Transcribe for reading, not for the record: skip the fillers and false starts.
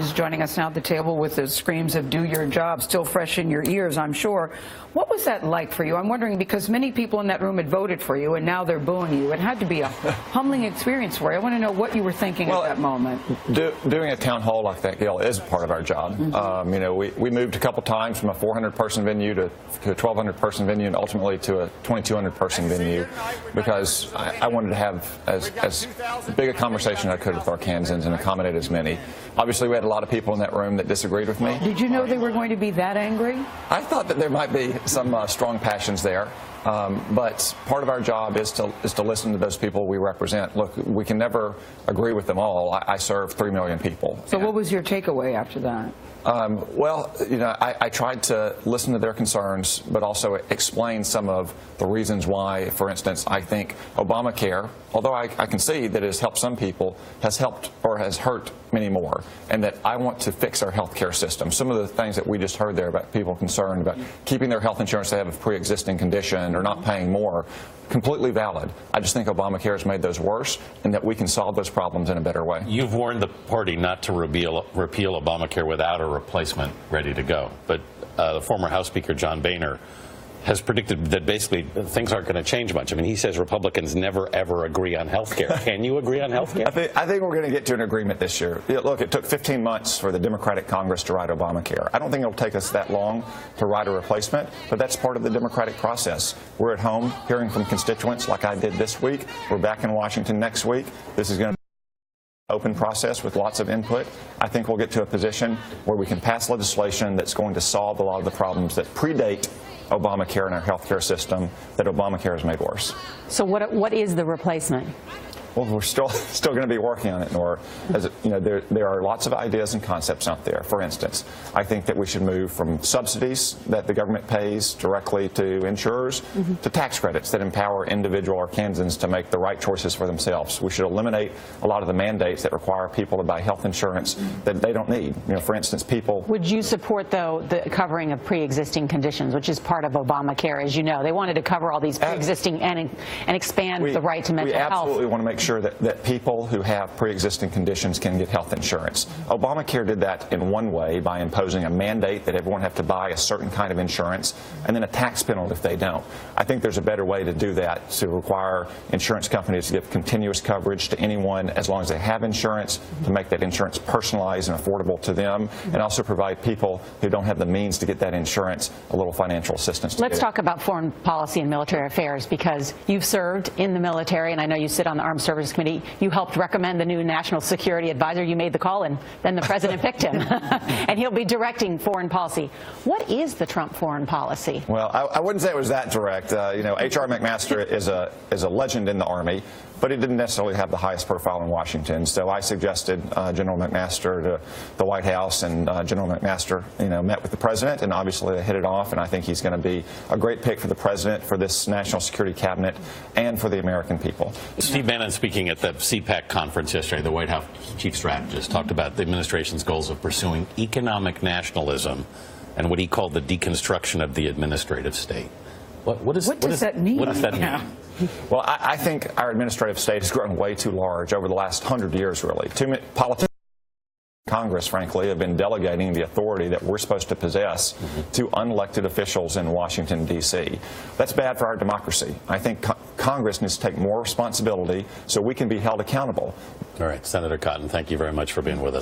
is joining us now at the table with the screams of "do your job" still fresh in your ears, I'm sure. What was that like for you? I'm wondering, because many people in that room had voted for you and now they're booing you. It had to be a humbling experience for you. I want to know what you were thinking at that moment. Doing a town hall like that, Gail, is part of our job. You know, we moved a couple times from a 400-person venue to a 1,200-person venue and ultimately to a 2,200-person venue because I wanted to have as big a conversation as I could with Arkansans and accommodate as many. Obviously, we had a lot of people in that room that disagreed with me. Did you know they were going to be that angry? I thought that there might be some strong passions there. But part of our job is to listen to those people we represent. Look, we can never agree with them all. I serve 3 million people. So what was your takeaway after that? Well, you know, I tried to listen to their concerns, but also explain some of the reasons why, for instance, I think Obamacare, although I can see that it has helped some people, has helped or has hurt many more, and that I want to fix our health care system. Some of the things that we just heard there about people concerned about keeping their health insurance they have a pre-existing condition or not paying more, completely valid. I just think Obamacare has made those worse and that we can solve those problems in a better way. You've warned the party not to repeal Obamacare without a replacement ready to go. But the former House Speaker John Boehner has predicted that basically things aren't going to change much. I mean, he says Republicans never, ever agree on health care. Can you agree on health care? I think we're going to get to an agreement this year. Look, it took 15 months for the Democratic Congress to write Obamacare. I don't think it'll take us that long to write a replacement, but that's part of the democratic process. We're at home hearing from constituents like I did this week. We're back in Washington next week. This is going to be an open process with lots of input. I think we'll get to a position where we can pass legislation that's going to solve a lot of the problems that predate Obamacare and our health care system that Obamacare has made worse. So what is the replacement? Well, we're still going to be working on it, Nora. As you know, there are lots of ideas and concepts out there. For instance, I think that we should move from subsidies that the government pays directly to insurers to tax credits that empower individual Arkansans to make the right choices for themselves. We should eliminate a lot of the mandates that require people to buy health insurance that they don't need. You know, for instance, people. Would you support, though, the covering of pre-existing conditions, which is part of Obamacare, as you know? They wanted to cover all these pre-existing and expand the right to mental health. We absolutely want to make sure that people who have pre-existing conditions can get health insurance. Obamacare did that in one way by imposing a mandate that everyone have to buy a certain kind of insurance and then a tax penalty if they don't. I think there's a better way to do that, to require insurance companies to give continuous coverage to anyone as long as they have insurance, to make that insurance personalized and affordable to them, and also provide people who don't have the means to get that insurance a little financial assistance. Let's talk about foreign policy and military affairs, because you've served in the military, and I know you sit on the Armed Services Committee. You helped recommend the new National Security Advisor. You made the call, and then the president picked him. And he'll be directing foreign policy. What is the Trump foreign policy? Well, I wouldn't say it was that direct. You know, H.R. McMaster is a legend in the Army, but he didn't necessarily have the highest profile in Washington. So I suggested General McMaster to the White House, and General McMaster, you know, met with the president, and obviously they hit it off. And I think he's going to be a great pick for the president, for this national security cabinet, and for the American people. Steve Bannon, speaking at the CPAC conference yesterday, the White House chief strategist, talked about the administration's goals of pursuing economic nationalism and what he called the deconstruction of the administrative state. What does that mean? What does that mean? Well, I think our administrative state has grown way too large over the last 100 years, really. Too many politicians in Congress, frankly, have been delegating the authority that we're supposed to possess to unelected officials in Washington, D.C. That's bad for our democracy. I think Congress needs to take more responsibility so we can be held accountable. All right, Senator Cotton, thank you very much for being with us.